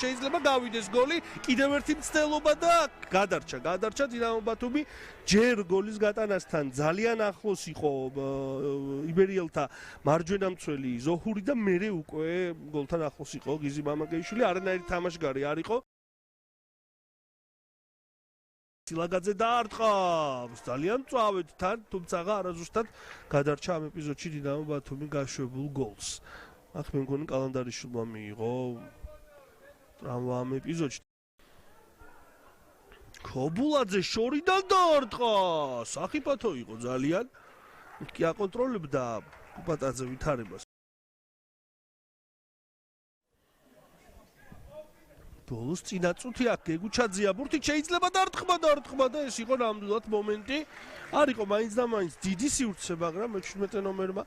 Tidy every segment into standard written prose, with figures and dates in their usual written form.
შეიძლება გავიდეს გოლი, კიდევ ერთი მცდელობა და გადარჩა დინამო ბათუმი ჯერ გოლის გატანასთან ძალიან ახლოს იყო იბერიელთა მარჯვენა მცველი ზოჰური და მერე უკვე გოლთან ახლოს იყო გიზი მამაკეიშვილი, არანაირი თამაშგარი არ იყო. სილაგაძე დაარტყავს ძალიან მწვავედ თან, თუმცა არაზუსტად გადარჩა ამ ეპიზოდში დინამო ბათუმი გაშვებულ გოლს. ახ მე მგონი კალანდარიშვილმა მიიღო ტრავმა ამ ეპიზოდში. ქობულაძე შორიდან დაარტყა, საფათო იყო ძალიან. კი აკონტროლებდა კუპატაძე ვითარებას. ბოლოს წინა წუთი აქ გეგუჩაძეა ბურთით შეიძლება დაარტყმა და ეს იყო ნამდვილად მომენტი. არ იყო მაინც და მაინც დიდი სივრცე, მაგრამ მე-17 ნომერმა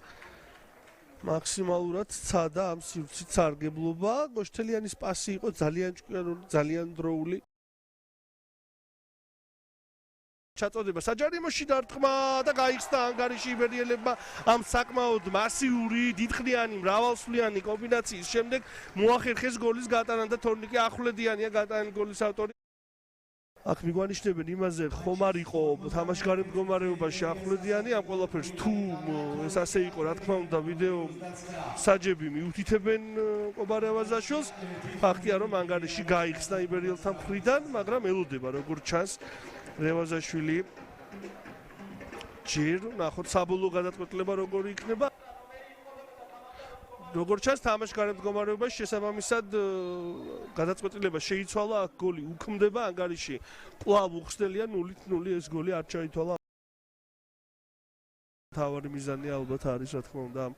მაქსიმალურად ცადა ამ სივრცით სარგებლობა. გოშთელიანის პასი იყო ძალიან ჭკვიანური, ძალიან დროული. ჩაწოდება საჯარიმოში დაარტყმა და გაიხსნა ანგარიში იბერიელებმა ამ საკმაოდ მასიური, დიდხნიანი, მრავალსვლიანი კომბინაციის შემდეგ მოახერხეს გოლის გატანა და თორნიკე ახვლედიანია გატანილი გოლის ავტორი. აქ მიგვანიშნებენ იმაზე, ხომ არ იყო თამაშგარე მდგომარეობაში ახვლედიანი, ამ ყველაფერს თუ ეს ასე იყო, რა თქმა უნდა, ვიდეო საჯები მიუთითებენ კობარევაზაშვილს. ფაქტია, რომ ანგარიში გაიხსნა იბერიელთა მხრიდან, მაგრამ ელოდება როგორც ჩანს რევაზაშვილი ჯერ ნახოთ საბოლოო გადაწყვეტილება როგორი იქნება. როგორც ჩანს თამაშგარე მდგომარეობაში შესაბამისად გადაწყვეტილება შეიცვალა, აქ გოლი უქმდება ანგარიში. კვლავ უხსნელია 0-0 ეს გოლი არ ჩაითვალა. თავარი მიზანი ალბათ არის რა თქმა უნდა ამ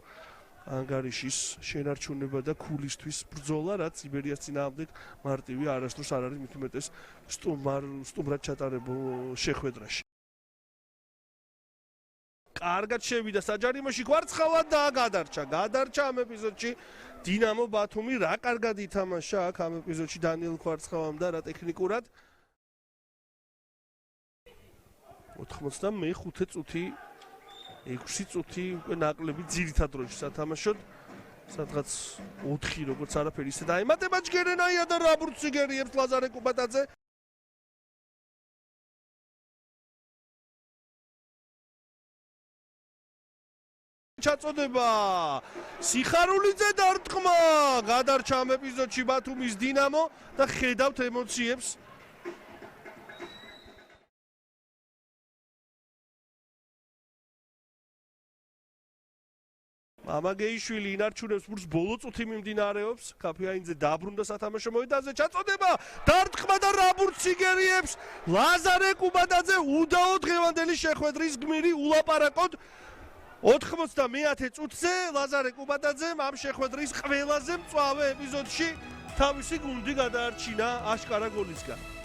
ანგარიშის შენარჩუნება და ქულისთვის ბრძოლა, რაც იბერიას წინააღმდეგ მარტივი არასდროს არ არის, მით უმეტეს სტუმრად ჩატარებულ შეხვედრაში. კარგად შევიდა საჯარიმოში, კვარცხალა და გადარჩა ამ ეპიზოდში დინამო ბათუმი. რა კარგად ითამაშა აქ ამ ეპიზოდში დანიელ კვარცხალამ და რა ტექნიკურად. 95 წუთი 6 წუთი უკვე ნაკლები ძირითად დროში სათამაშოდ. სადღაც 4 როგორც არაფერი ისე დაემატება ჯგერენაია და რა ბურთი გერიებს ლაზარე კუპატაძე. ჩაწოდება სიხარულიძე დაარტყმა, გადარჩა ამ ეპიზოდში ბათუმის დინამო და ხედავთ ემოციებს. მამაგეიშვილი ინარჩუნებს ბურთს, ბოლო წუთი მიმდინარეობს, ქაფიანიძე დაბრუნდა სათამაშო მოედანზე, ჩაწოდება დაარტყმა და რა ბურთი გერიებს ლაზარე კუპატაძე. უდაო დღევანდელი შეხვედრის გმირი ულაპარაკოდ 91 წუთზე ლაზარე კუპატაძემ ამ შეხვედრის ყველაზე მწვავე ეპიზოდში თავისი გუნდი გადაარჩინა აშკარა გოლისგან.